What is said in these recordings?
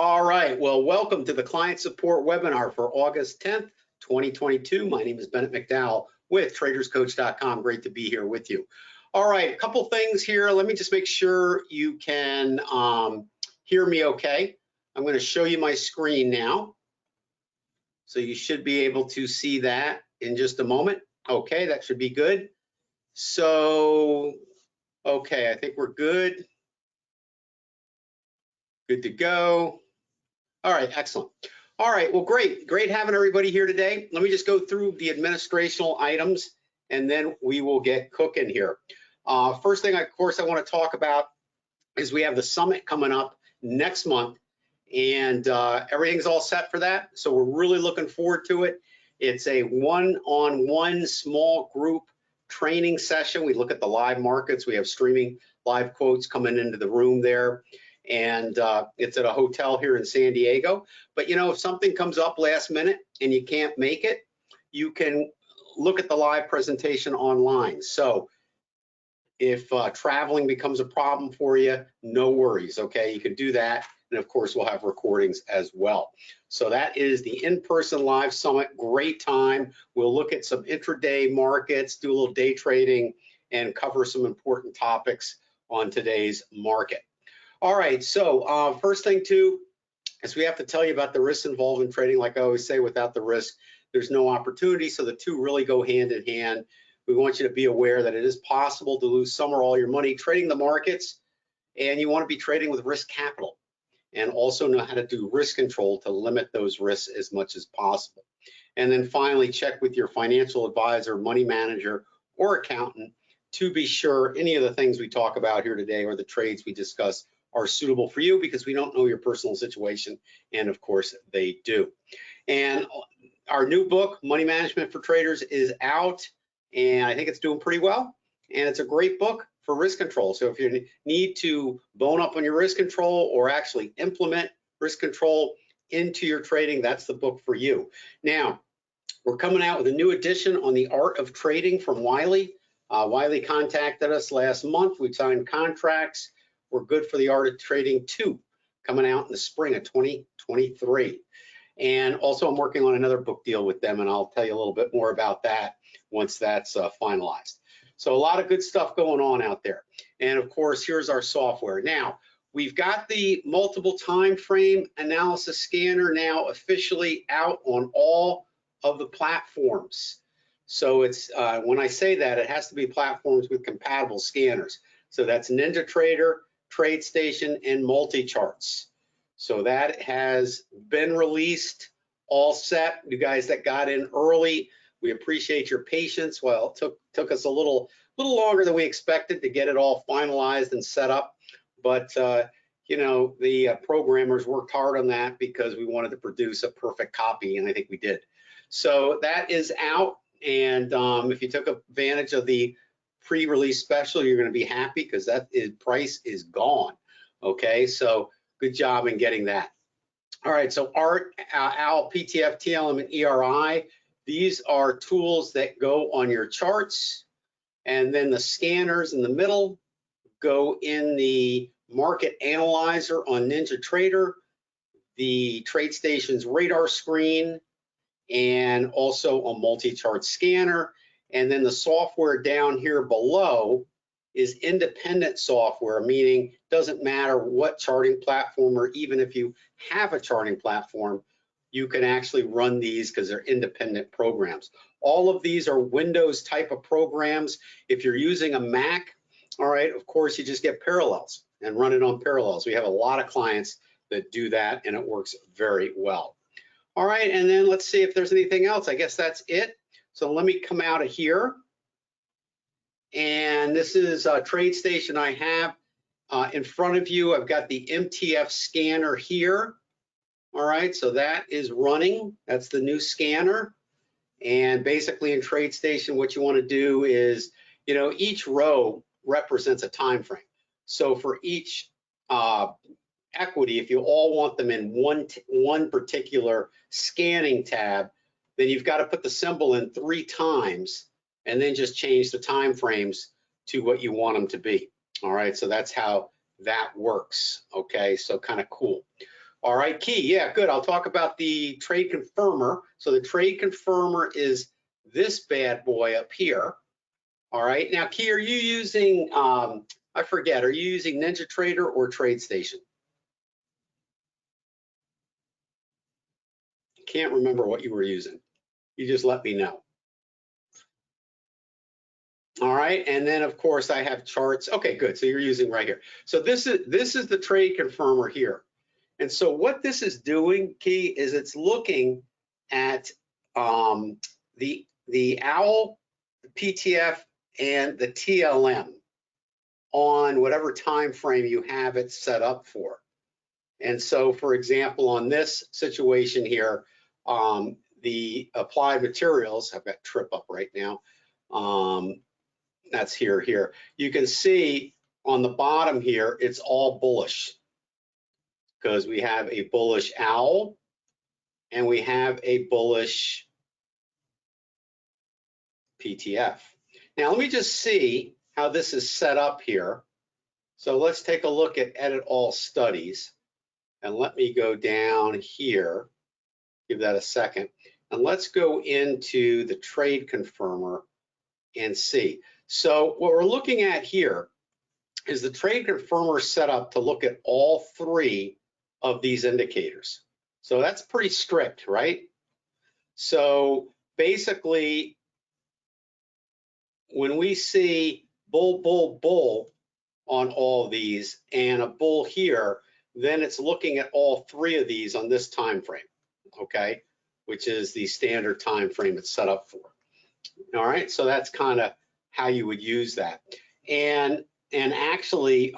All right, well, welcome to the client support webinar for August 10th, 2022. My name is Bennett McDowell with traderscoach.com. Great to be here with you. All right, a couple things here. Let me just make sure you can hear me okay. I'm going to show you my screen now. So you should be able to see that in just a moment. Okay, that should be good. So, okay, I think we're good. Good to go. All right, excellent. All right, well, great having everybody here today. Let me just go through the administrational items and then we will get cooking here. First thing, of course, I want to talk about is we have the summit coming up next month, and everything's all set for that. So we're really looking forward to it. It's a one-on-one small group training session. We look at the live markets. We have streaming live quotes coming into the room there. And it's at a hotel here in San Diego. But you know, if something comes up last minute and you can't make it, you can look at the live presentation online. So if traveling becomes a problem for you, no worries, okay? You can do that. And of course, we'll have recordings as well. So that is the in-person live summit. Great time. We'll look at some intraday markets, do a little day trading, and cover some important topics on today's market. All right, so first thing too is we have to tell you about the risks involved in trading. Like I always say, without the risk, there's no opportunity. So the two really go hand in hand. We want you to be aware that it is possible to lose some or all your money trading the markets, and you want to be trading with risk capital and also know how to do risk control to limit those risks as much as possible. And then finally, check with your financial advisor, money manager, or accountant to be sure any of the things we talk about here today or the trades we discuss are suitable for you, because we don't know your personal situation, and of course they do. And our new book, Money Management for Traders, is out, and I think it's doing pretty well, and it's a great book for risk control. So if you need to bone up on your risk control or actually implement risk control into your trading, that's the book for you. Now, we're coming out with a new edition on the art of trading from Wiley. Wiley contacted us last month. We signed contracts. We're good for the Art of Trading 2, coming out in the spring of 2023. And also I'm working on another book deal with them, and I'll tell you a little bit more about that once that's finalized. So a lot of good stuff going on out there. And of course, here's our software. Now, we've got the multiple time frame analysis scanner now officially out on all of the platforms. So it's when I say that, it has to be platforms with compatible scanners. So that's NinjaTrader, TradeStation, and multi-charts. So that has been released, all set. You guys that got in early, we appreciate your patience. Well, it took us a little longer than we expected to get it all finalized and set up, but you know, the programmers worked hard on that because we wanted to produce a perfect copy, and I think we did. So that is out, and if you took advantage of the pre-release special, you're going to be happy because price is gone. Okay, so good job in getting that. All right, so ART, AL, PTF, TLM, and ERI, these are tools that go on your charts, and then the scanners in the middle go in the market analyzer on NinjaTrader, the TradeStation's radar screen, and also a multi-chart scanner. And then the software down here below is independent software, meaning doesn't matter what charting platform, or even if you have a charting platform, you can actually run these because they're independent programs. All of these are Windows type of programs. If you're using a Mac, all right, of course, you just get Parallels and run it on Parallels. We have a lot of clients that do that, and it works very well. All right, and then let's see if there's anything else. I guess that's it. So let me come out of here, and this is TradeStation I have in front of you. I've got the MTF scanner here. All right, so that is running. That's the new scanner, and basically in TradeStation, what you want to do is, you know, each row represents a time frame. So for each equity, if you all want them in one particular scanning tab, then you've got to put the symbol in 3 times and then just change the time frames to what you want them to be. All right, so that's how that works. Okay, so kind of cool. All right, Key, yeah, good. I'll talk about the trade confirmer. So the trade confirmer is this bad boy up here. All right, now Key, are you using, I forget, are you using NinjaTrader or TradeStation? Can't remember what you were using. You just let me know. All right, and then of course I have charts. Okay, good. So you're using right here. So this is the trade confirmer here. And so what this is doing, Key, is it's looking at the OWL, the PTF, and the TLM on whatever time frame you have it set up for. And so, for example, on this situation here, the applied materials, I've got trip up right now. That's here. You can see on the bottom here, it's all bullish because we have a bullish OWL and we have a bullish PTF. Now, let me just see how this is set up here. So let's take a look at Edit All Studies. And let me go down here, give that a second. And let's go into the trade confirmer and see. So what we're looking at here is the trade confirmer set up to look at all three of these indicators. So that's pretty strict, right? So basically, when we see bull, bull, bull on all of these and a bull here, then it's looking at all three of these on this time frame, okay, which is the standard time frame it's set up for. All right, so that's kind of how you would use that. And actually,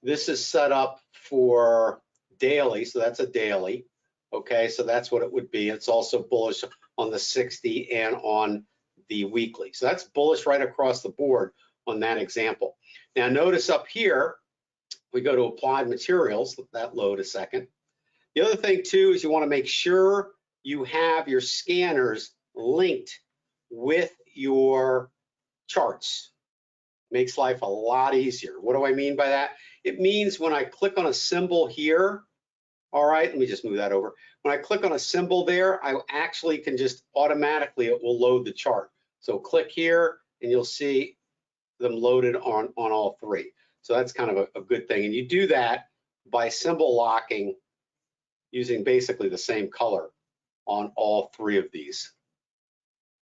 this is set up for daily, so that's a daily. Okay, so that's what it would be. It's also bullish on the 60 and on the weekly. So that's bullish right across the board on that example. Now notice up here, we go to applied materials, let that load a second. The other thing too is you want to make sure you have your scanners linked with your charts. Makes life a lot easier. What do I mean by that? It means when I click on a symbol here, all right, let me just move that over. When I click on a symbol there, I actually can just automatically, it will load the chart. So click here and you'll see them loaded on all three. So that's kind of a good thing. And you do that by symbol locking using basically the same color on all three of these.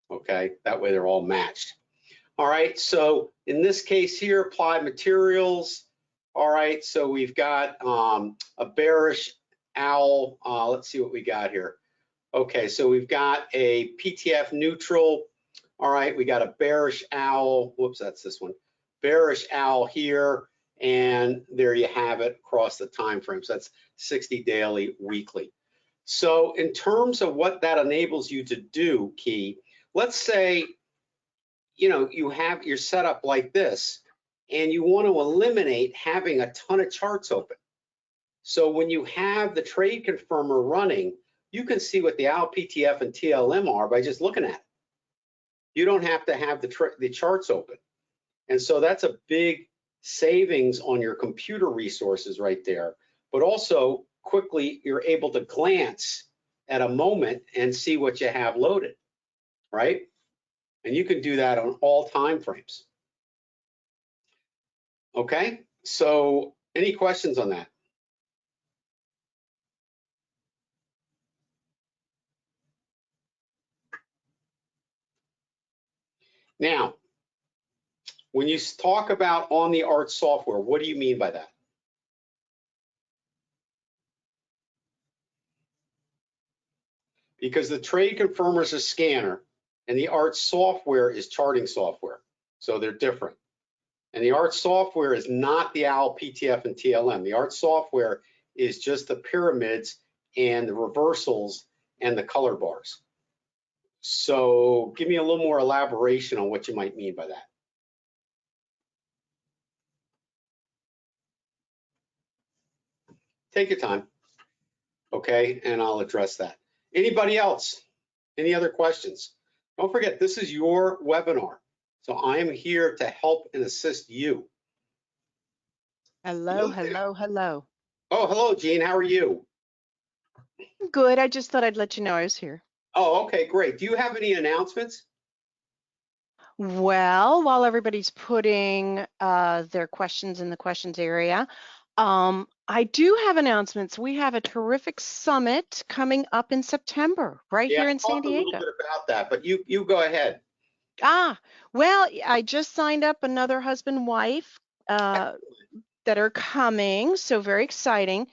Okay, that way they're all matched. All right, so in this case here, applied materials. All right, so we've got a bearish OWL. Let's see what we got here. Okay, so we've got a PTF neutral. All right, we got a bearish OWL. Whoops, that's this one. Bearish OWL here, and there you have it across the time frame. So that's 60 daily, weekly. So in terms of what that enables you to do, Key, let's say, you know, you're set up like this, and you want to eliminate having a ton of charts open. So when you have the trade confirmer running, you can see what the OWL, PTF, and TLM are by just looking at it. You don't have to have the charts open. And so that's a big savings on your computer resources right there. But also quickly, you're able to glance at a moment and see what you have loaded, right? And you can do that on all time frames. Okay, so any questions on that? Now, when you talk about on the art software, what do you mean by that? Because the trade confirmer is a scanner and the art software is charting software. So they're different. And the art software is not the OWL, PTF, and TLM. The art software is just the pyramids and the reversals and the color bars. So give me a little more elaboration on what you might mean by that. Take your time, okay, and I'll address that. Anybody else? Any other questions? Don't forget, this is your webinar, so I am here to help and assist you. Hello, hello, hello. Oh, hello, Gene. How are you? Good. I just thought I'd let you know I was here. Oh, okay, great. Do you have any announcements? Well, while everybody's putting their questions in the questions area, I do have announcements. We have a terrific summit coming up in September right Yeah, here in I San talked a little Diego. bit about that, but you go ahead. Well, I just signed up another husband-wife that are coming, so very exciting.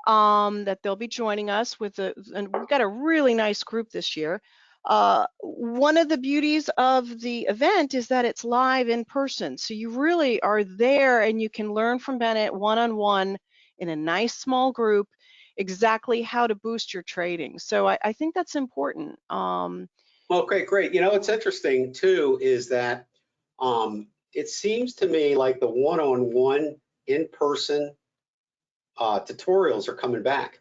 That they'll be joining us and we've got a really nice group this year. One of the beauties of the event is that it's live in person. So you really are there and you can learn from Bennett one-on-one in a nice small group exactly how to boost your trading. So I think that's important. Well, great, great. You know, what's interesting too is that it seems to me like the one-on-one in-person tutorials are coming back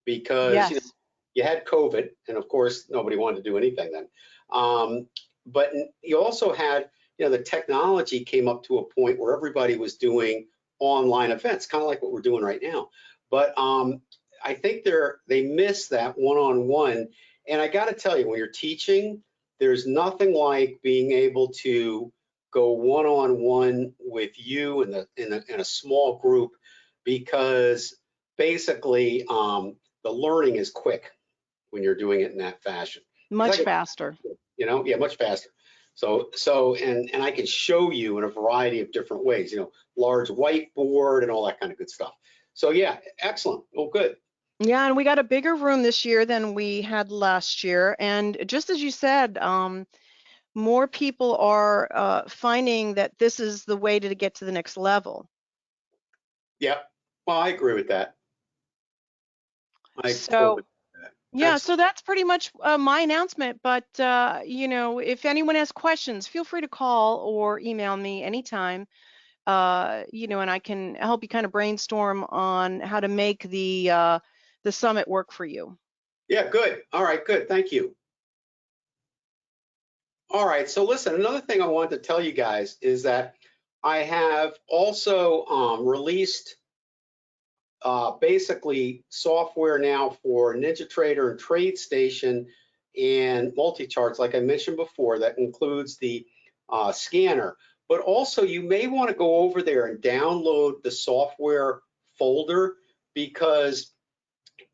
because Yes, you had COVID, and of course nobody wanted to do anything then. Um, but you also had the technology came up to a point where everybody was doing online events, kind of like what we're doing right now. But I think they miss that one-on-one. And I got to tell you, when you're teaching, there's nothing like being able to go one-on-one with you in a small group because basically the learning is quick when you're doing it in that fashion. Because much faster. yeah, much faster. And I can show you in a variety of different ways, large whiteboard and all that kind of good stuff. So yeah, excellent. Well, good. Yeah, and we got a bigger room this year than we had last year. And just as you said, more people are finding that this is the way to get to the next level. Yeah. Well, I agree with that. I totally So, agree with that. yeah, Excellent. so that's pretty much my announcement. But, if anyone has questions, feel free to call or email me anytime, and I can help you kind of brainstorm on how to make the summit work for you. Yeah, good. All right, good. Thank you. All right. So listen, another thing I wanted to tell you guys is that I have also released basically software now for NinjaTrader and TradeStation and multi-charts, like I mentioned before, that includes the scanner. But also you may want to go over there and download the software folder because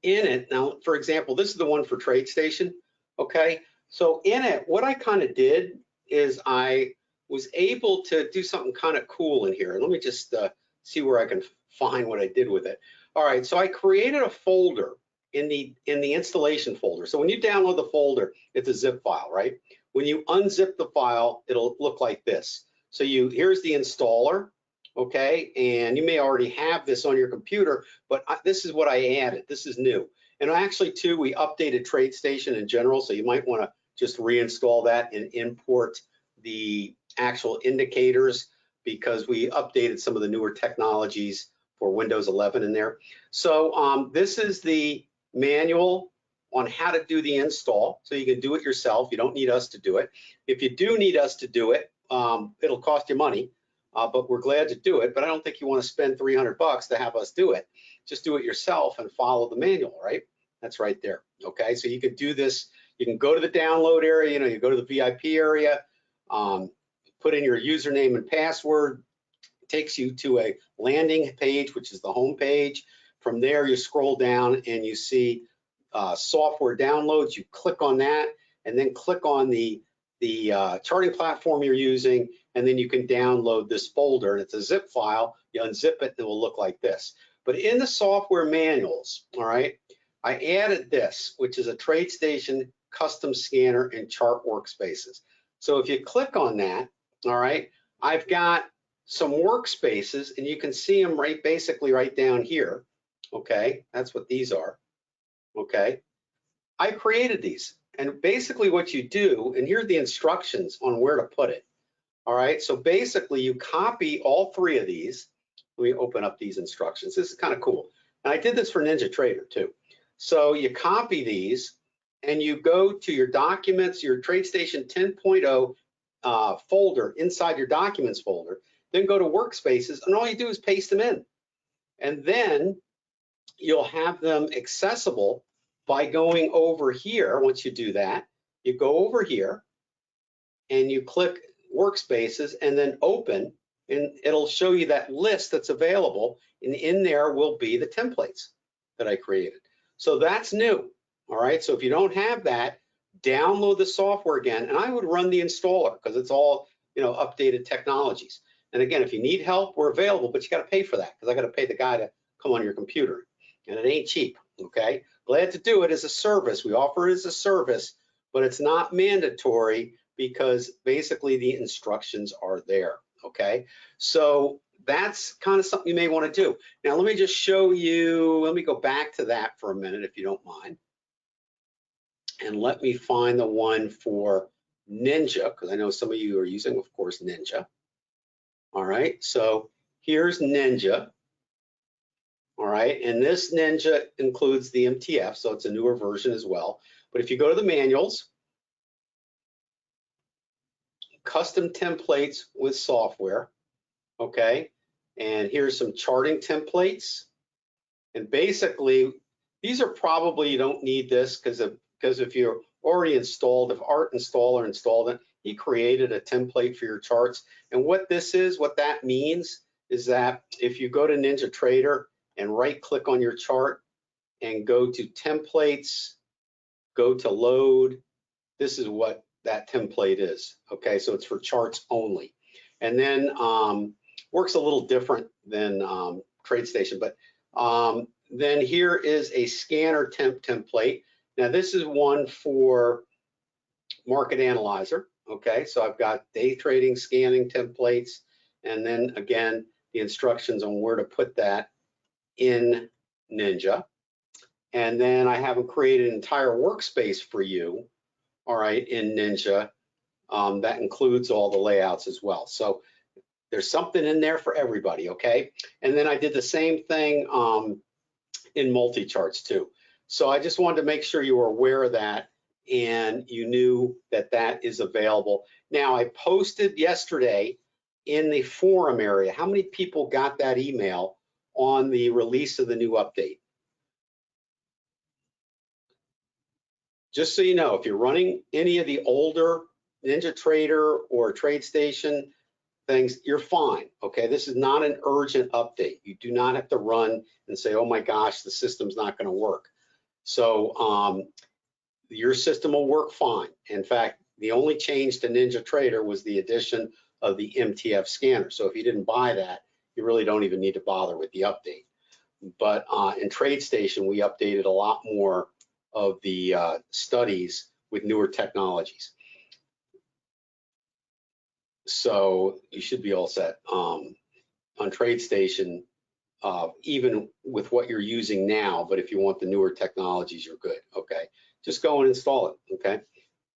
in it, now, for example, this is the one for TradeStation, okay? So in it, what I kind of did is I was able to do something kind of cool in here. And let me just see where I can find what I did with it. All right, so I created a folder in the installation folder. So when you download the folder, it's a zip file, right? When you unzip the file, it'll look like this. So here's the installer, okay? And you may already have this on your computer, but this is what I added. This is new. And actually, too, we updated TradeStation in general, so you might want to just reinstall that and import the actual indicators because we updated some of the newer technologies for Windows 11 in there. So this is the manual on how to do the install. So you can do it yourself. You don't need us to do it. If you do need us to do it, it'll cost you money, but we're glad to do it. But I don't think you want to spend $300 to have us do it. Just do it yourself and follow the manual, right? That's right there. Okay, so you could do this. You can go to the download area, you go to the VIP area, put in your username and password. It takes you to a landing page, which is the home page. From there, you scroll down and you see software downloads. You click on that and then click on the charting platform you're using, and then you can download this folder. And it's a zip file. You unzip it, and it will look like this. But in the software manuals, all right, I added this, which is a TradeStation custom scanner and chart workspaces. So if you click on that, all right, I've got some workspaces, and you can see them basically right down here. Okay, that's what these are. Okay, I created these, and basically what you do, and here's the instructions on where to put it. All right, so basically you copy all three of these. Let me open up these instructions. This is kind of cool. And I did this for NinjaTrader too. So you copy these and you go to your documents, your TradeStation 10.0 folder inside your documents folder, then go to workspaces, and all you do is paste them in. And then you'll have them accessible by going over here. Once you do that, you go over here and you click Workspaces and then open, and it'll show you that list that's available, and in there will be the templates that I created. So that's new. All right, so if you don't have that, download the software again, and I would run the installer because it's all, you know, updated technologies. And again, if you need help, we're available, but you got to pay for that because I got to pay the guy to come on your computer, and it ain't cheap. Okay, glad to do it as a service. We offer it as a service, but it's not mandatory because basically the instructions are there. Okay, so that's kind of something you may want to do. Now let me just show you. Let me go back to that for a minute, if you don't mind. And let me find the one for Ninja, because I know some of you are using, of course, Ninja. All right, so here's Ninja. All right, and this Ninja includes the MTF, so it's a newer version as well. But if you go to the manuals, custom templates with software, okay, and here's some charting templates. And basically, these are probably, you don't need this because if you're already installed, if Art Installer installed it, he created a template for your charts. And what this is, what that means is that if you go to NinjaTrader and right click on your chart and go to templates, go to load, this is what that template is. Okay, so it's for charts only. And then works a little different than TradeStation, but then here is a scanner template. Now this is one for Market Analyzer. Okay, so I've got day trading scanning templates, and then again the instructions on where to put that in Ninja. And then I have created an entire workspace for you, all right, in Ninja that includes all the layouts as well. So there's something in there for everybody, okay? And then I did the same thing in multi-charts too. So I just wanted to make sure you were aware of that and you knew that that is available. Now I posted yesterday in the forum area, how many people got that email on the release of the new update? Just so you know, if you're running any of the older NinjaTrader or TradeStation things, you're fine, okay? This is not an urgent update. You do not have to run and say, oh my gosh, the system's not gonna work. So your system will work fine. In fact, the only change to NinjaTrader was the addition of the MTF scanner. So if you didn't buy that, you really don't even need to bother with the update. But in TradeStation, we updated a lot more of the studies with newer technologies. So you should be all set on TradeStation, even with what you're using now. But if you want the newer technologies, you're good. Okay, just go and install it. Okay,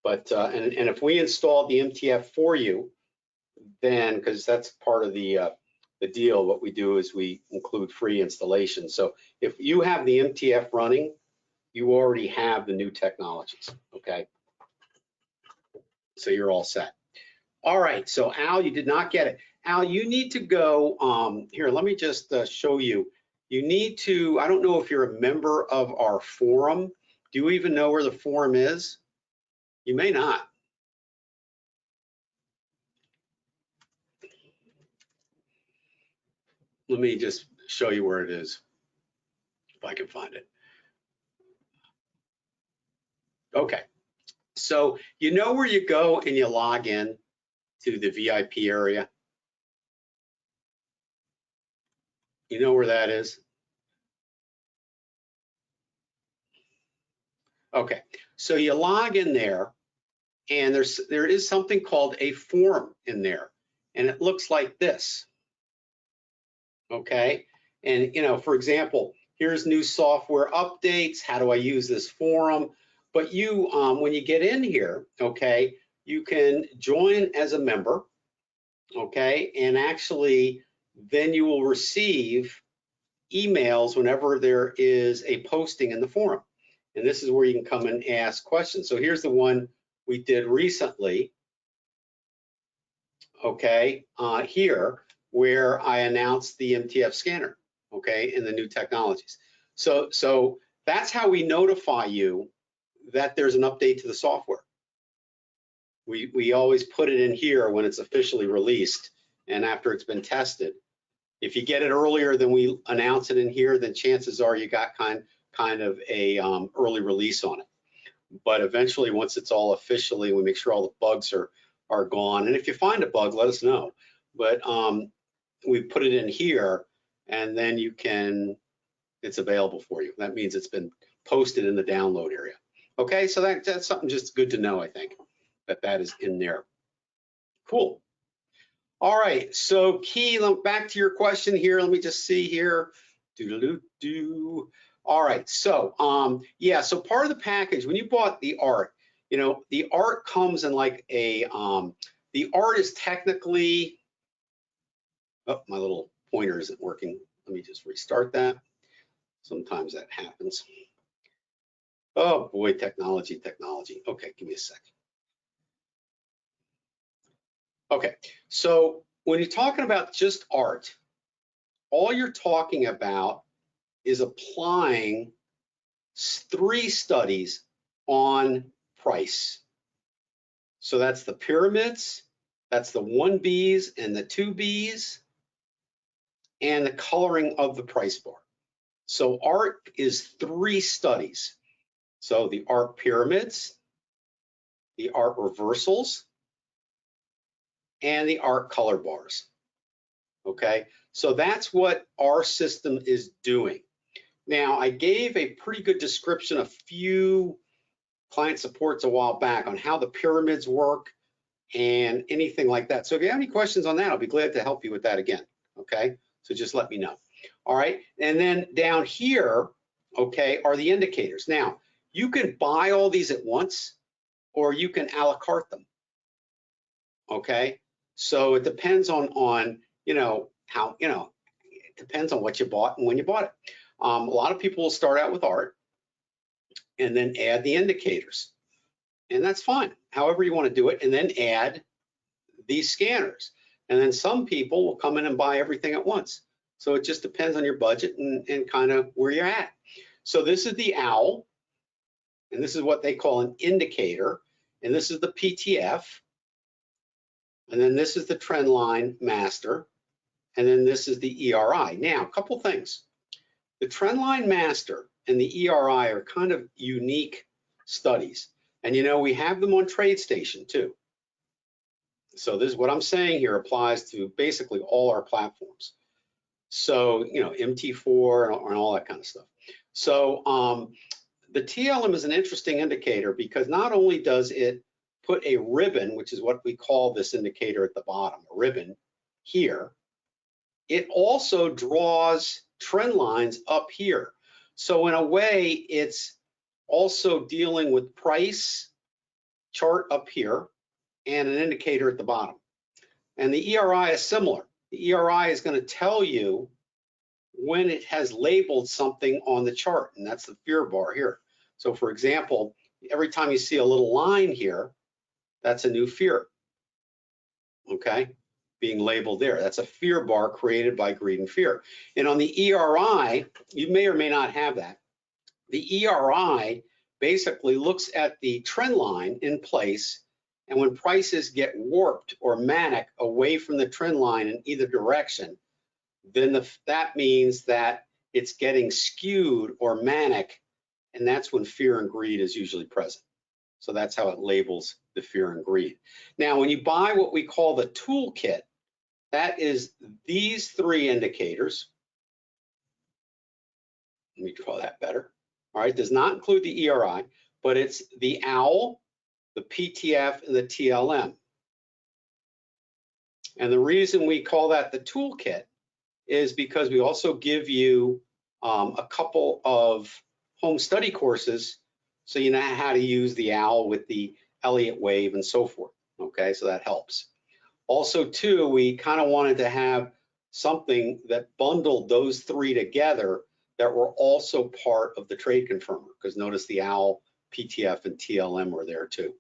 but and if we install the MTF for you, then because that's part of the deal, what we do is we include free installation. So if you have the MTF running, you already have the new technologies. Okay, so you're all set. All right, so Al, you did not get it. Al, you need to go, here, let me just show you. You need to, I don't know if you're a member of our forum. Do you even know where the forum is? You may not. Let me just show you where it is, if I can find it. Okay, so you know where you go and you log in to the VIP area? You know where that is? Okay, so you log in there, and there is something called a forum in there, and it looks like this. Okay, and you know, for example, here's new software updates. How do I use this forum? But you, when you get in here, okay, you can join as a member, okay, and actually then you will receive emails whenever there is a posting in the forum. And this is where you can come and ask questions. So here's the one we did recently, okay, here, where I announced the MTF scanner, okay, and the new technologies. So that's how we notify you that there's an update to the software. We always put it in here when it's officially released and after it's been tested. If you get it earlier than we announce it in here, then chances are you got kind of a early release on it. But eventually, once it's all officially, we make sure all the bugs are gone. And if you find a bug, let us know. But we put it in here, and then it's available for you. That means it's been posted in the download area. Okay, so that's something just good to know, I think, that is in there. Cool. All right, so Key, back to your question here. Let me just see here. All right, so yeah, so part of the package, when you bought the art, the art comes in like a, the art is technically, oh, my little pointer isn't working. Let me just restart that. Sometimes that happens. Oh boy, technology. Okay, give me a sec. Okay, so when you're talking about just art, all you're talking about is applying 3 studies on price. So that's the pyramids, that's the 1Bs and the 2Bs, and the coloring of the price bar. So art is 3 studies. So the art pyramids, the art reversals, and the art color bars. Okay, so that's what our system is doing. Now, I gave a pretty good description a few client supports a while back on how the pyramids work and anything like that. So if you have any questions on that, I'll be glad to help you with that again. Okay, so just let me know. All right, and then down here, okay, are the indicators. Now, you can buy all these at once, or you can a la carte them. Okay, so it depends on how, it depends on what you bought and when you bought it. A lot of people will start out with art and then add the indicators, and that's fine. However you want to do it, and then add these scanners. And then some people will come in and buy everything at once. So it just depends on your budget and kind of where you're at. So this is the OWL, and this is what they call an indicator, and this is the PTF, and then this is the trend line master, and then this is the ERI. Now, a couple things. The trend line master and the ERI are kind of unique studies. And we have them on TradeStation too. So this is what I'm saying here applies to basically all our platforms. So, MT4 and all that kind of stuff. So the TLM is an interesting indicator because not only does it put a ribbon, which is what we call this indicator at the bottom, a ribbon here, it also draws trend lines up here. So in a way, it's also dealing with price chart up here and an indicator at the bottom. And the ERI is similar. The ERI is going to tell you when it has labeled something on the chart, and that's the fear bar here. So for example, every time you see a little line here, that's a new fear, okay, being labeled there. That's a fear bar created by greed and fear. And on the ERI, you may or may not have that. The ERI basically looks at the trend line in place, and when prices get warped or manic away from the trend line in either direction, then that means that it's getting skewed or manic, and that's when fear and greed is usually present. So that's how it labels the fear and greed. Now, when you buy what we call the toolkit, that is these 3 indicators. Let me draw that better. All right, does not include the ERI, but it's the OWL, the PTF, and the TLM. And the reason we call that the toolkit is because we also give you a couple of home study courses so you know how to use the OWL with the Elliott wave and so forth. Okay, so that helps. Also, too, we kind of wanted to have something that bundled those 3 together that were also part of the trade confirmer, because notice the OWL, PTF, and TLM were there too.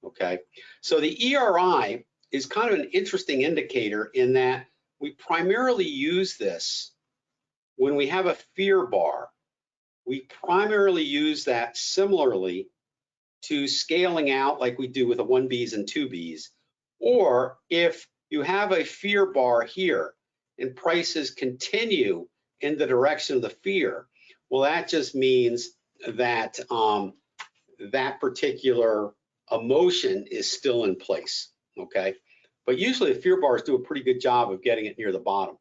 Okay, so the ERI is kind of an interesting indicator in that we primarily use this when we have a fear bar we primarily use that similarly to scaling out like we do with the 1Bs and 2Bs. Or if you have a fear bar here and prices continue in the direction of the fear, well, that just means that that particular emotion is still in place, okay? But usually the fear bars do a pretty good job of getting it near the bottom.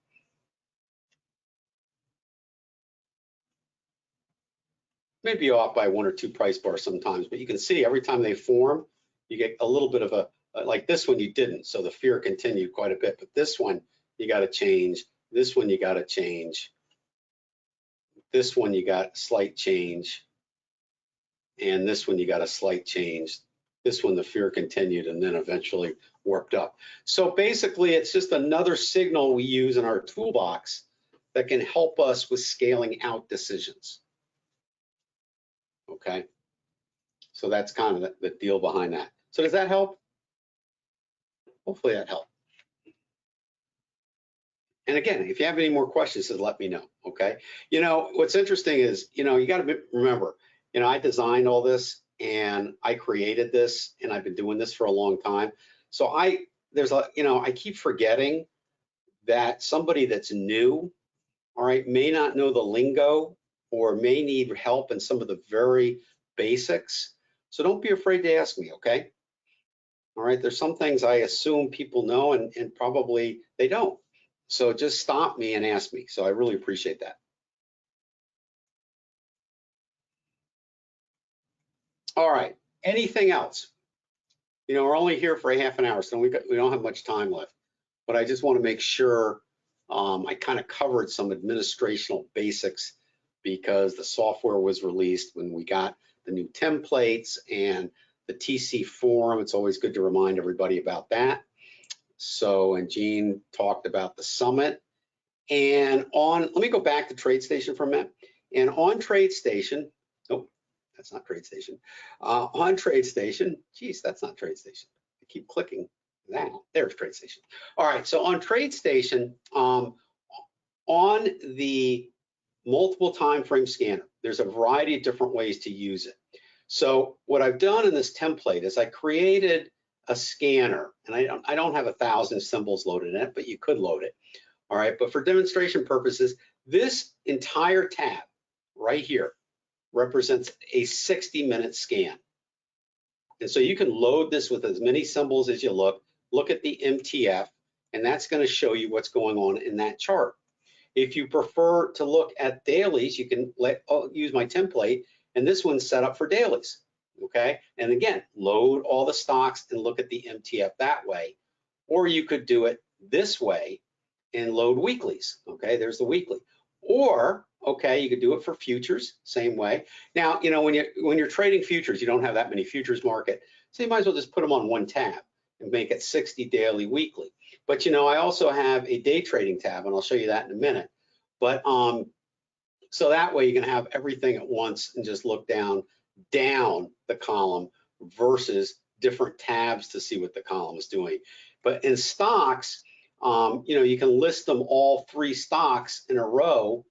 Maybe off by 1 or 2 price bars sometimes, but you can see every time they form, you get a little bit of a, like this one you didn't, so the fear continued quite a bit, but this one you got to change, this one you got to change, this one you got slight change, and this one you got a slight change. This one the fear continued and then eventually warped up. So basically it's just another signal we use in our toolbox that can help us with scaling out decisions. Okay, so that's kind of the deal behind that. So does that help? Hopefully that helped. And again, if you have any more questions, just let me know, okay? You know, what's interesting is, you know, you got to remember, you know, I designed all this and I created this and I've been doing this for a long time. So there's a, you know, I keep forgetting that somebody that's new, all right, may not know the lingo or may need help in some of the very basics. So don't be afraid to ask me, okay? All right, there's some things I assume people know and probably they don't. So just stop me and ask me. So I really appreciate that. All right, anything else? You know, we're only here for a half an hour, so we don't have much time left. But I just want to make sure I kind of covered some administrational basics because the software was released when we got the new templates and the TC forum. It's always good to remind everybody about that. So, and Gene talked about the summit. And let me go back to TradeStation for a minute. And on TradeStation, nope, that's not TradeStation. On TradeStation, geez, that's not TradeStation. I keep clicking that. There's TradeStation. All right, so on TradeStation, on the multiple time frame scanner, there's a variety of different ways to use it. So what I've done in this template is I created a scanner, and I don't have 1,000 symbols loaded in it, but you could load it. All right, but for demonstration purposes, this entire tab right here represents a 60-minute scan. And so you can load this with as many symbols as you look at the MTF, and that's going to show you what's going on in that chart. If you prefer to look at dailies, you can use my template, and this one's set up for dailies, okay? And again, load all the stocks and look at the MTF that way. Or you could do it this way and load weeklies, okay? There's the weekly. Or, okay, you could do it for futures, same way. Now, you know, when you're trading futures, you don't have that many futures market, so you might as well just put them on one tab and make it 60 daily, weekly. But you know, I also have a day trading tab, and I'll show you that in a minute. But so that way you can have everything at once and just look down the column versus different tabs to see what the column is doing. But in stocks, you know, you can list them all 3 stocks in a row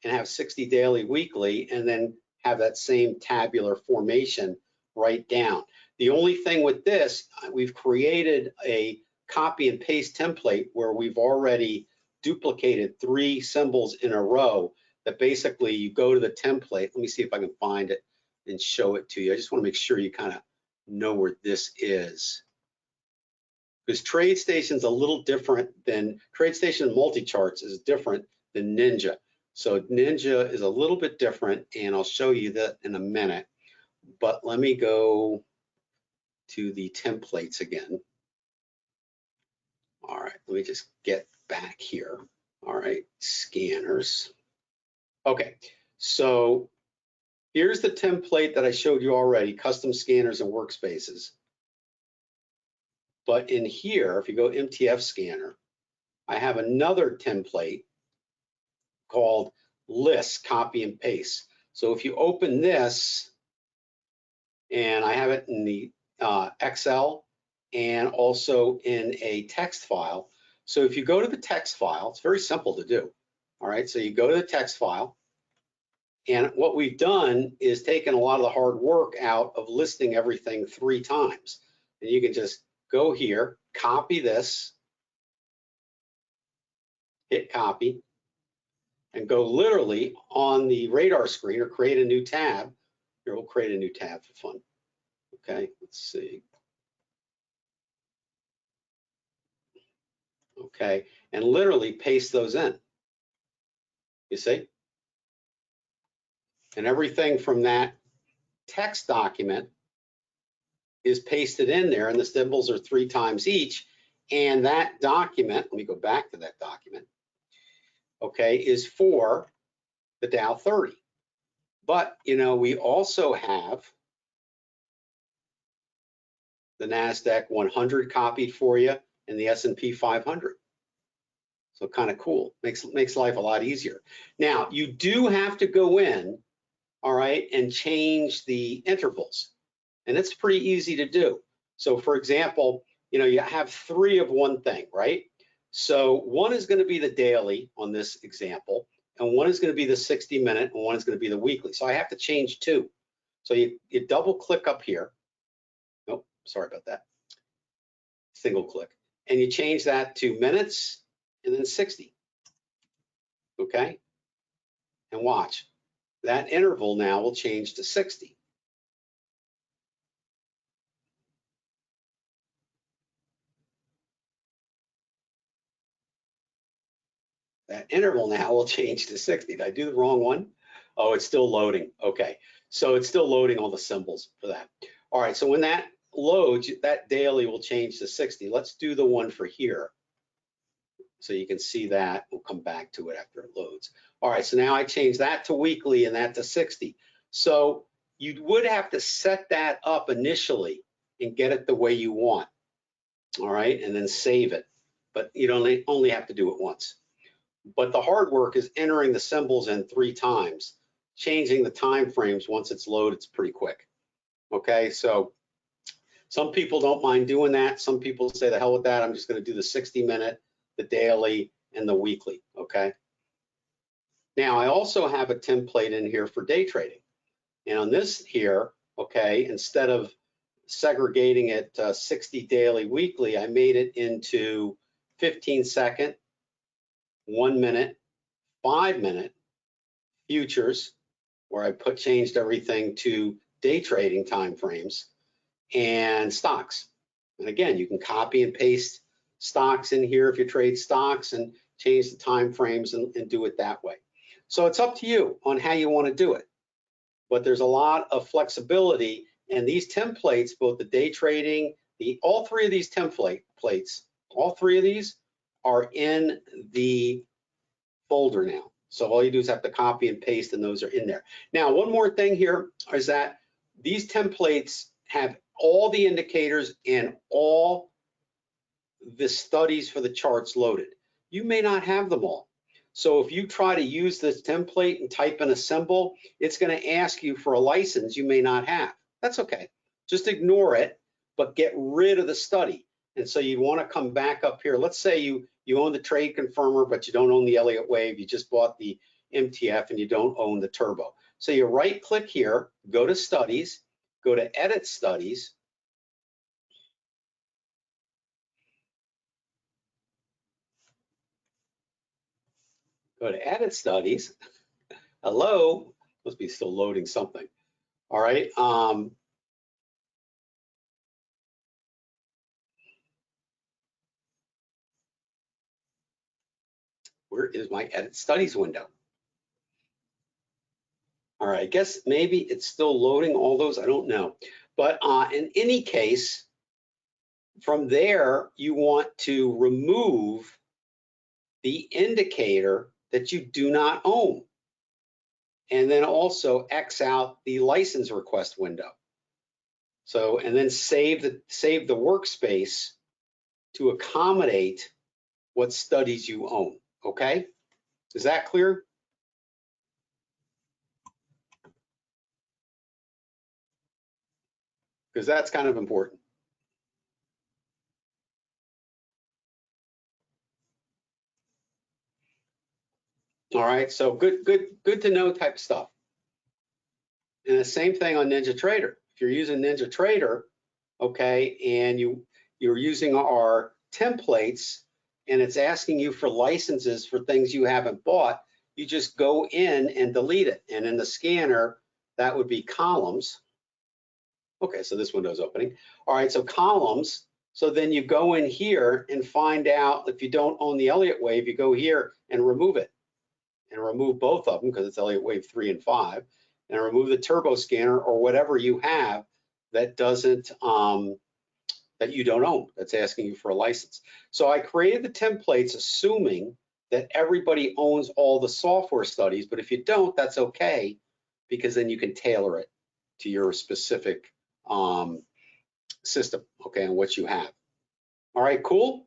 and have 60 daily, weekly, and then have that same tabular formation right down. The only thing with this, we've created a copy and paste template where we've already duplicated 3 symbols in a row that basically you go to the template. Let me see if I can find it and show it to you. I just want to make sure you kind of know where this is. Because TradeStation is a little different than TradeStation multi-charts is different than Ninja. So Ninja is a little bit different, and I'll show you that in a minute. But let me go to the templates again. All right, let me just get back here. All right, scanners. Okay, so here's the template that I showed you already, custom scanners and workspaces. But in here, if you go MTF scanner, I have another template called list, copy and paste. So if you open this, and I have it in the Excel and also in a text file. So if you go to the text file, it's very simple to do. All right, so you go to the text file, And what we've done is taken a lot of the hard work out of listing everything 3 times. And you can just go here, copy this, hit copy, and go literally on the radar screen or create a new tab. Here, we'll create a new tab for fun. Okay, let's see. Okay, and literally paste those in. You see? And everything from that text document is pasted in there, and the symbols are 3 times each. And that document, let me go back to that document, okay, is for the Dow 30. But, you know, we also have the NASDAQ 100 copied for you and the S&P 500. So kind of cool, makes life a lot easier. Now, you do have to go in, all right, and change the intervals. And it's pretty easy to do. So for example, you know, you have 3 of one thing, right? So one is going to be the daily on this example, and one is going to be the 60-minute, and one is going to be the weekly. So I have to change 2. So you double click up here. Nope, sorry about that. Single click. And you change that to minutes and then 60. Okay? And watch. That interval now will change to 60. That interval now will change to 60. Did I do the wrong one? Oh, it's still loading. Okay, so it's still loading all the symbols for that. All right, so when that loads, that daily will change to 60. Let's do the one for here. So you can see that. We'll come back to it after it loads. All right, so now I change that to weekly and that to 60. So you would have to set that up initially and get it the way you want. All right, and then save it. But you don't only have to do it once. But the hard work is entering the symbols in 3 times. Changing the time frames once it's loaded, it's pretty quick. Okay, so some people don't mind doing that. Some people say the hell with that. I'm just going to do the 60-minute, the daily, and the weekly. Okay. Now I also have a template in here for day trading, and on this here, okay, instead of segregating it 60 daily, weekly, I made it into 15-second, 1 minute, 5-minute futures, where I changed everything to day trading time frames, and stocks. And again, you can copy and paste stocks in here if you trade stocks and change the time frames and do it that way. So it's up to you on how you want to do it. But there's a lot of flexibility, and these templates, both the day trading, all 3 of these templates, all 3 of these are in the folder now. So all you do is have to copy and paste, and those are in there. Now, one more thing here is that these templates have all the indicators and all the studies for the charts loaded. You may not have them all. So if you try to use this template and type in a symbol, it's going to ask you for a license you may not have. That's okay. Just ignore it, but get rid of the study. And so you want to come back up here. Let's say you own the trade confirmer, but you don't own the Elliott wave. You just bought the MTF and you don't own the turbo. So you right click here, go to studies, go to edit studies. Go to edit studies. Hello, must be still loading something. All right. Where is my edit studies window? All right, I guess maybe it's still loading all those, I don't know. But in any case, from there, you want to remove the indicator that you do not own. And then also X out the license request window. So, and then save the workspace to accommodate what studies you own, okay? Is that clear? Because that's kind of important. All right, so good to know type stuff. And the same thing on NinjaTrader. If you're using NinjaTrader, okay, and you're using our templates and it's asking you for licenses for things you haven't bought, you just go in and delete it. And in the scanner, that would be columns. Okay, so this window's opening. All right, so columns. So then you go in here and find out if you don't own the Elliott wave, you go here and remove it and remove both of them because it's Elliott wave 3 and 5, and remove the turbo scanner or whatever you have that doesn't, that you don't own, that's asking you for a license. So I created the templates assuming that everybody owns all the software studies, but if you don't, that's okay, because then you can tailor it to your specific system, okay, and what you have. All right, cool.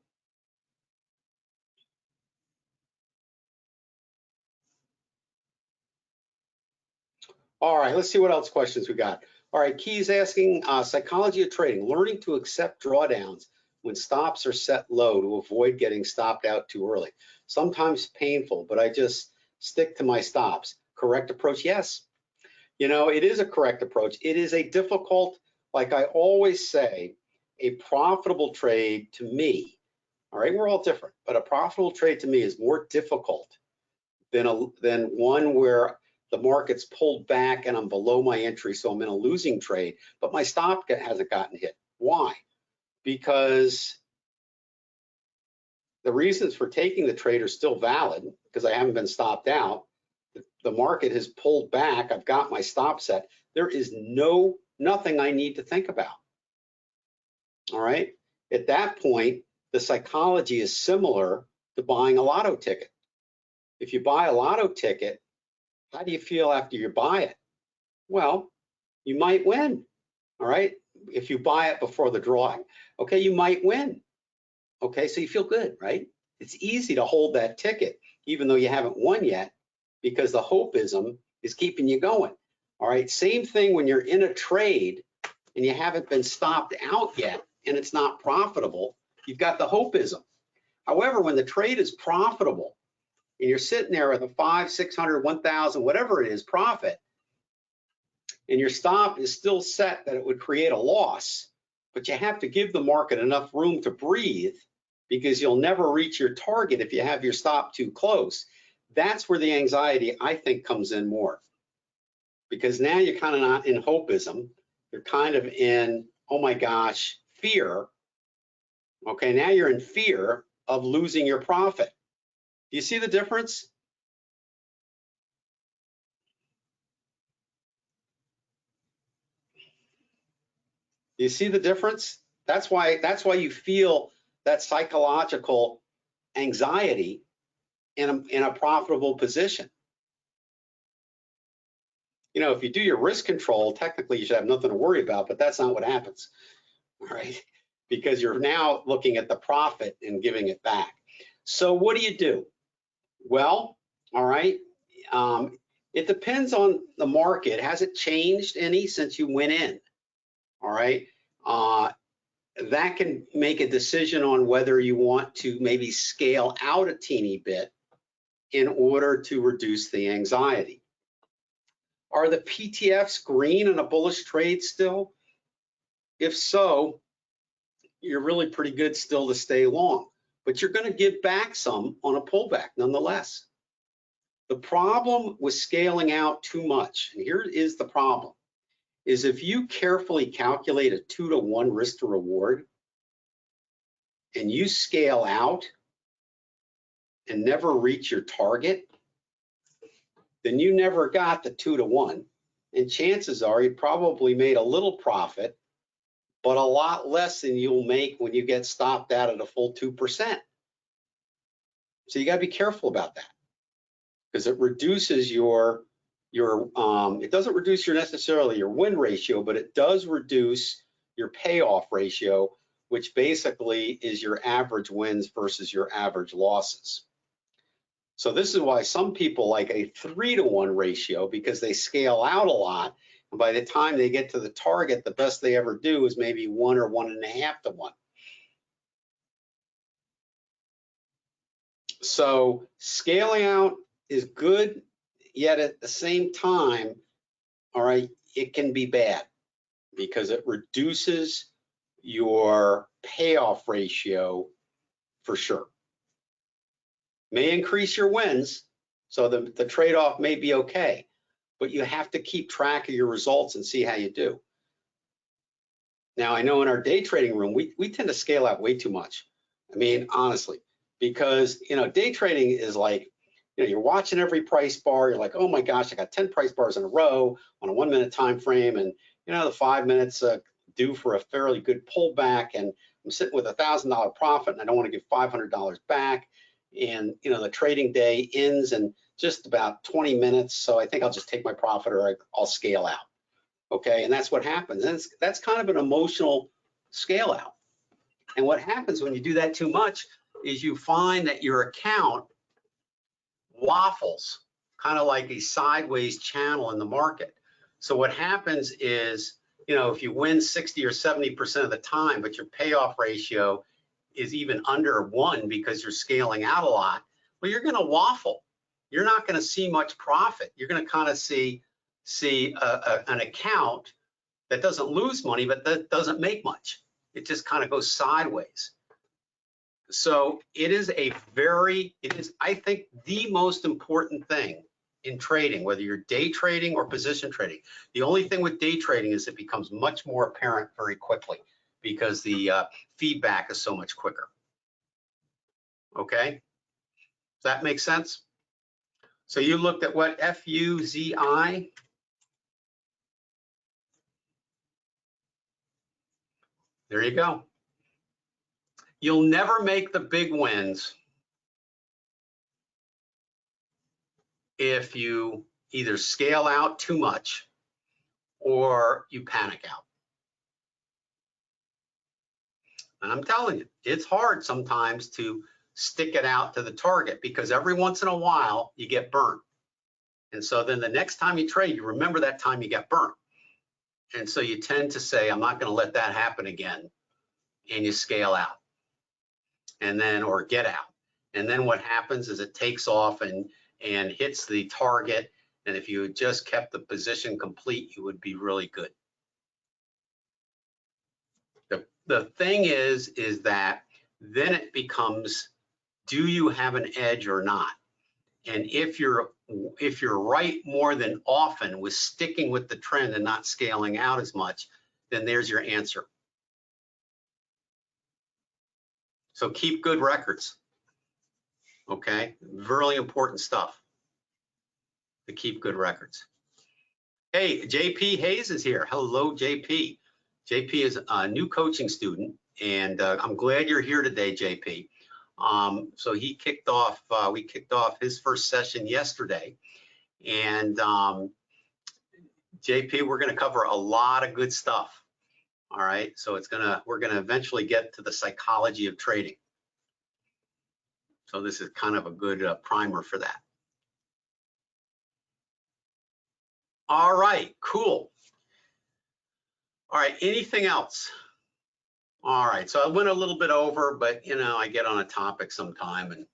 All right, let's see what else questions we got. All right, Key's asking, psychology of trading, learning to accept drawdowns when stops are set low to avoid getting stopped out too early. Sometimes painful, but I just stick to my stops. Correct approach? Yes. You know, it is a correct approach. It is a difficult, like I always say, a profitable trade to me, all right, we're all different, but a profitable trade to me is more difficult than one where the market's pulled back and I'm below my entry, so I'm in a losing trade, but my stop hasn't gotten hit. Why? Because the reasons for taking the trade are still valid because I haven't been stopped out. The market has pulled back. I've got my stop set. There is nothing I need to think about. All right. At that point, the psychology is similar to buying a lotto ticket. If you buy a lotto ticket, how do you feel after you buy it? Well, you might win. All right. If you buy it before the drawing, okay, you might win. Okay, so you feel good, right? It's easy to hold that ticket, even though you haven't won yet, because the hopeism is keeping you going. All right, same thing when you're in a trade and you haven't been stopped out yet and it's not profitable, you've got the hopeism. However, when the trade is profitable and you're sitting there with a 500, 600, 1,000, whatever it is, profit, and your stop is still set that it would create a loss, but you have to give the market enough room to breathe because you'll never reach your target if you have your stop too close. That's where the anxiety, I think, comes in more, because now you're kind of not in hopeism. You're kind of in, oh my gosh, fear. Okay, now you're in fear of losing your profit. Do you see the difference? Do you see the difference? That's why you feel that psychological anxiety in a profitable position. You know, if you do your risk control, technically you should have nothing to worry about, but that's not what happens, all right? Because you're now looking at the profit and giving it back. So what do? Well, all right, it depends on the market. Has it changed any since you went in? All right, that can make a decision on whether you want to maybe scale out a teeny bit in order to reduce the anxiety. Are the PTFs green in a bullish trade still? If so, you're really pretty good still to stay long, but you're going to give back some on a pullback nonetheless. The problem with scaling out too much, and here is the problem, is if you carefully calculate a 2-to-1 risk to reward and you scale out and never reach your target, then you never got the 2-to-1. And chances are you probably made a little profit, but a lot less than you'll make when you get stopped out at a full 2%. So you got to be careful about that, because it reduces it doesn't reduce necessarily your win ratio, but it does reduce your payoff ratio, which basically is your average wins versus your average losses. So this is why some people like a 3-to-1 ratio, because they scale out a lot. And by the time they get to the target, the best they ever do is maybe 1 or 1.5 to 1. So scaling out is good, yet at the same time, all right, it can be bad because it reduces your payoff ratio for sure. May increase your wins, so the trade-off may be okay, but you have to keep track of your results and see how you do. Now, I know in our day trading room, we tend to scale out way too much. I mean, honestly, because, you know, day trading is like, you know, you're watching every price bar. You're like, oh my gosh, I got 10 price bars in a row on a 1 minute time frame. And, you know, the 5 minutes due for a fairly good pullback. And I'm sitting with $1,000 profit and I don't want to give $500 back. And, you know, the trading day ends in just about 20 minutes. So I think I'll just take my profit or I'll scale out. Okay, and that's what happens. And that's kind of an emotional scale out. And what happens when you do that too much is you find that your account waffles, kind of like a sideways channel in the market. So what happens is, you know, if you win 60 or 70% of the time, but your payoff ratio is even under 1 because you're scaling out a lot, well, you're going to waffle. You're not going to see much profit. You're going to kind of see an account that doesn't lose money, but that doesn't make much. It just kind of goes sideways. So it is I think, the most important thing in trading, whether you're day trading or position trading. The only thing with day trading is it becomes much more apparent very quickly because the feedback is so much quicker. Okay, does that make sense? So you looked at what, FUZI? There you go. You'll never make the big wins if you either scale out too much or you panic out. And I'm telling you, it's hard sometimes to stick it out to the target because every once in a while you get burnt. And so then the next time you trade, you remember that time you got burnt. And so you tend to say, I'm not going to let that happen again. And you scale out and then, or get out. And then what happens is it takes off and hits the target. And if you had just kept the position complete, you would be really good. The thing is that then it becomes, do you have an edge or not? And if you're right more than often with sticking with the trend and not scaling out as much, then there's your answer. So keep good records. Okay, really important stuff to keep good records. Hey, JP Hayes is here. Hello, JP. JP is a new coaching student, and I'm glad you're here today, JP. So he kicked off, we kicked off his first session yesterday, and JP, we're going to cover a lot of good stuff. All right, so we're gonna eventually get to the psychology of trading. So this is kind of a good primer for that. All right, cool. All right, anything else? All right, so I went a little bit over, but you know, I get on a topic sometime and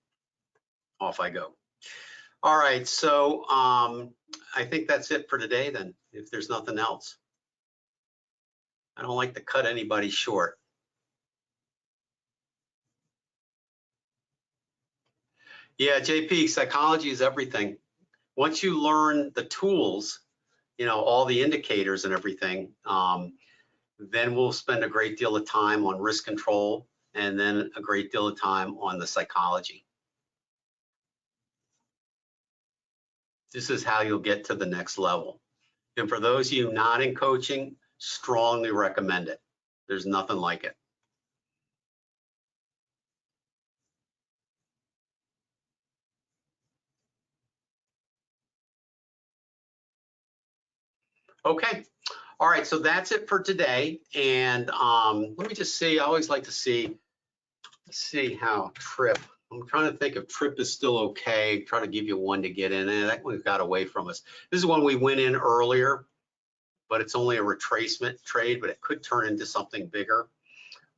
off I go. All right, so I think that's it for today then, if there's nothing else. I don't like to cut anybody short. Yeah, JP, psychology is everything. Once you learn the tools, you know, all the indicators and everything, then we'll spend a great deal of time on risk control and then a great deal of time on the psychology. This is how you'll get to the next level. And for those of you not in coaching, strongly recommend it. There's nothing like it. Okay, all right, so that's it for today. And let me just see, I always like to see how Trip, I'm trying to think if Trip is still okay, try to give you one to get in, and that one got away from us. This is one we went in earlier, but it's only a retracement trade, but it could turn into something bigger.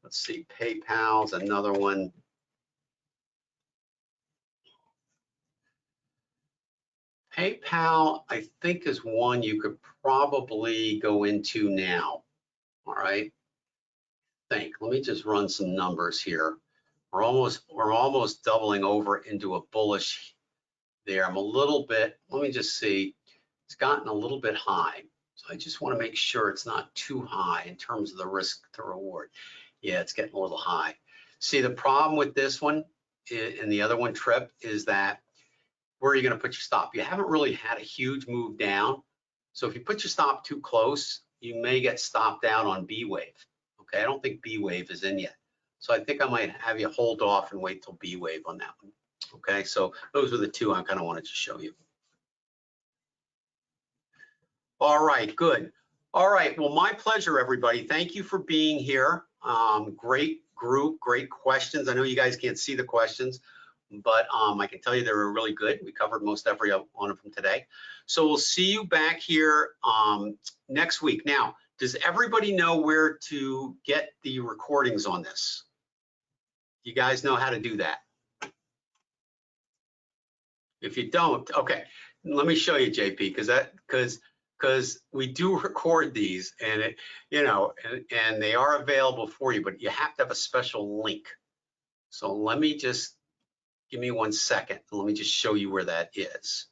Let's see, PayPal's another one. PayPal, I think, is one you could probably go into now. All right. Let me just run some numbers here. We're almost doubling over into a bullish there. I'm a little bit, let me just see. It's gotten a little bit high. So I just want to make sure it's not too high in terms of the risk to reward. Yeah, it's getting a little high. See, the problem with this one and the other one, Trip, is that where are you going to put your stop? You haven't really had a huge move down. So if you put your stop too close, you may get stopped out on B wave. Okay, I don't think B wave is in yet. So I think I might have you hold off and wait till B wave on that one. Okay, so those are the two I kind of wanted to show you. All right, good. All right, well, my pleasure, everybody. Thank you for being here. Great group, great questions. I know you guys can't see the questions, but I can tell you they were really good. We covered most every one of them today. So we'll see you back here next week. Now, does everybody know where to get the recordings on this? You guys know how to do that? If you don't, okay, let me show you, JP, because we do record these, and it, you know, and they are available for you, but you have to have a special link. So let me just give me 1 second. Let me just show you where that is.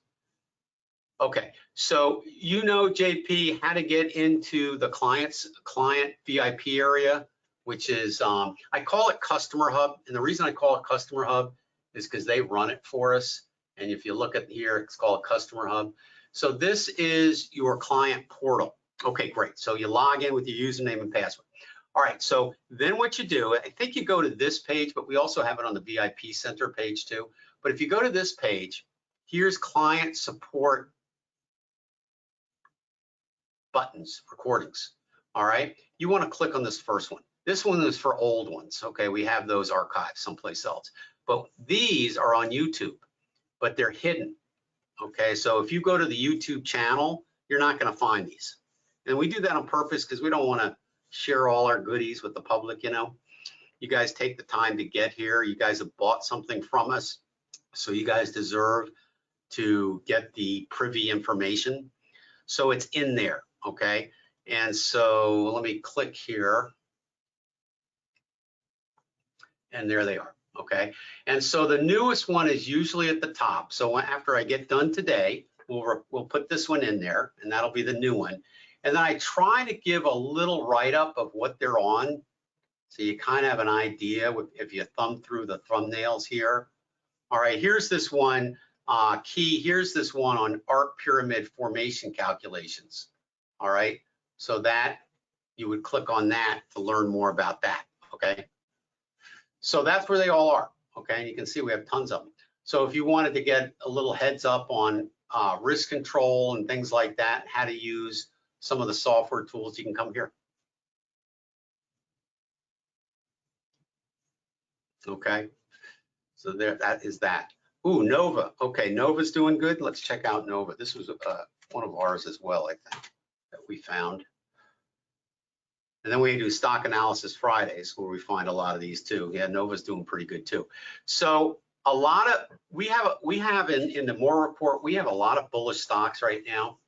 Okay, so you know, JP, how to get into the client VIP area, which is I call it Customer Hub, and the reason I call it Customer Hub is because they run it for us. And if you look at here, it's called Customer Hub. So this is your client portal. Okay, great. So you log in with your username and password. All right, so then what you do, I think you go to this page, but we also have it on the VIP Center page too. But if you go to this page, here's client support buttons, recordings. All right, you want to click on this first one. This one is for old ones. Okay, we have those archived someplace else. But these are on YouTube, but they're hidden. Okay, so if you go to the YouTube channel, you're not going to find these. And we do that on purpose because we don't want to share all our goodies with the public, you know. You guys take the time to get here. You guys have bought something from us, so you guys deserve to get the privy information. So it's in there, okay? And so let me click here. And there they are, okay? And so the newest one is usually at the top. So after I get done today, we'll put this one in there, and that'll be the new one. And then I try to give a little write-up of what they're on, so you kind of have an idea if you thumb through the thumbnails here. All right, here's this one, here's this one on arc pyramid formation calculations. All right, so that you would click on that to learn more about that, okay? So that's where they all are, okay? And you can see we have tons of them. So if you wanted to get a little heads up on risk control and things like that, how to use some of the software tools, you can come here. Okay, so there, that is that. Ooh, Nova. Okay, Nova's doing good. Let's check out Nova. This was one of ours as well, I think, that we found. And then we do Stock Analysis Fridays, where we find a lot of these too. Yeah, Nova's doing pretty good too. So a lot of, we have in the Moore report, we have a lot of bullish stocks right now.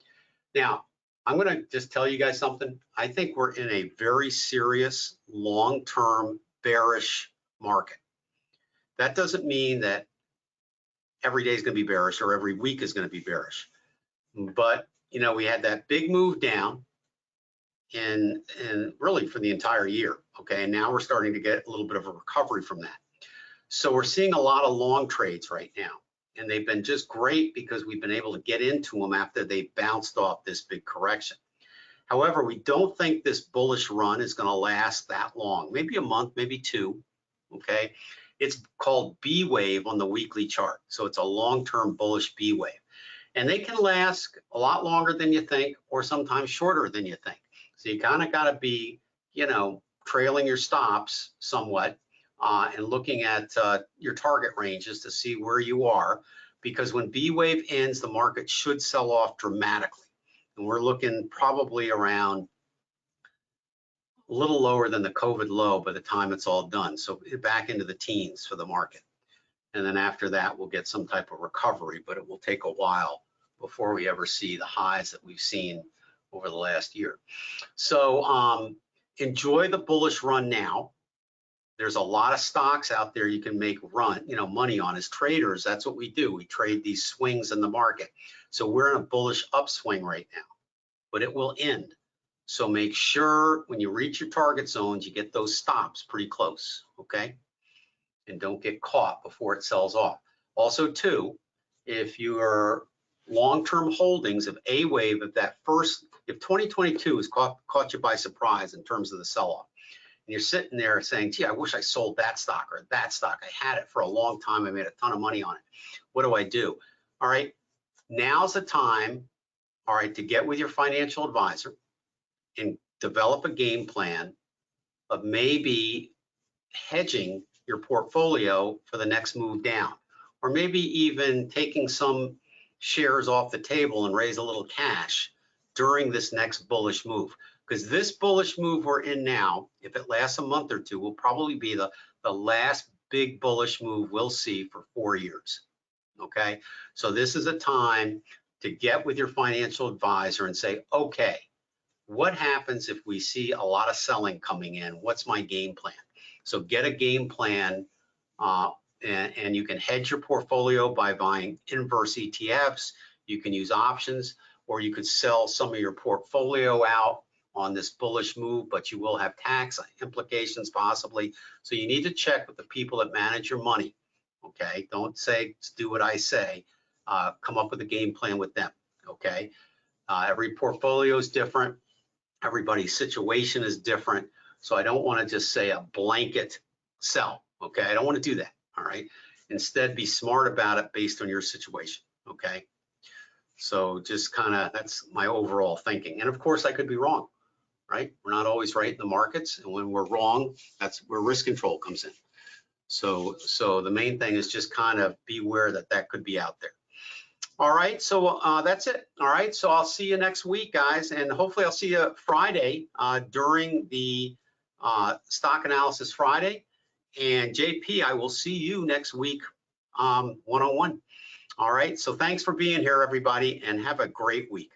Now, I'm gonna just tell you guys something. I think we're in a very serious, long-term bearish market. That doesn't mean that every day is gonna be bearish or every week is gonna be bearish. But, you know, we had that big move down and really for the entire year, okay? And now we're starting to get a little bit of a recovery from that. So we're seeing a lot of long trades right now, and they've been just great because we've been able to get into them after they bounced off this big correction. However, we don't think this bullish run is going to last that long, maybe a month, maybe two, okay? It's called B wave on the weekly chart. So it's a long-term bullish B wave. And they can last a lot longer than you think, or sometimes shorter than you think. So you kind of got to be, you know, trailing your stops somewhat and looking at your target ranges to see where you are, because when B wave ends, the market should sell off dramatically. And we're looking probably around a little lower than the COVID low by the time it's all done. So back into the teens for the market. And then after that, we'll get some type of recovery, but it will take a while before we ever see the highs that we've seen over the last year. So enjoy the bullish run now. There's a lot of stocks out there you can make money on. As traders, that's what we do. We trade these swings in the market. So we're in a bullish upswing right now, but it will end. So make sure when you reach your target zones, you get those stops pretty close, okay? And don't get caught before it sells off. Also, too, if your long-term holdings of A-wave, if 2022 has caught you by surprise in terms of the sell-off, and you're sitting there saying, gee, I wish I sold that stock or that stock. I had it for a long time. I made a ton of money on it. What do I do? All right, now's the time, all right, to get with your financial advisor and develop a game plan of maybe hedging your portfolio for the next move down, or maybe even taking some shares off the table and raise a little cash during this next bullish move. Because this bullish move we're in now, if it lasts a month or two, will probably be the last big bullish move we'll see for 4 years, okay? So this is a time to get with your financial advisor and say, okay, what happens if we see a lot of selling coming in? What's my game plan? So get a game plan, and you can hedge your portfolio by buying inverse ETFs. You can use options, or you could sell some of your portfolio out on this bullish move, but you will have tax implications possibly. So you need to check with the people that manage your money, okay? Don't say, do what I say. Come up with a game plan with them, okay? Every portfolio is different. Everybody's situation is different. So I don't want to just say a blanket sell, okay? I don't want to do that, all right? Instead, be smart about it based on your situation, okay? So just kind of, that's my overall thinking. And of course, I could be wrong, right? We're not always right in the markets. And when we're wrong, that's where risk control comes in. So the main thing is just kind of be aware that that could be out there. All right, so that's it. All right, so I'll see you next week, guys, and hopefully I'll see you Friday during the Stock Analysis Friday. And JP, I will see you next week one-on-one. All right, so thanks for being here, everybody, and have a great week.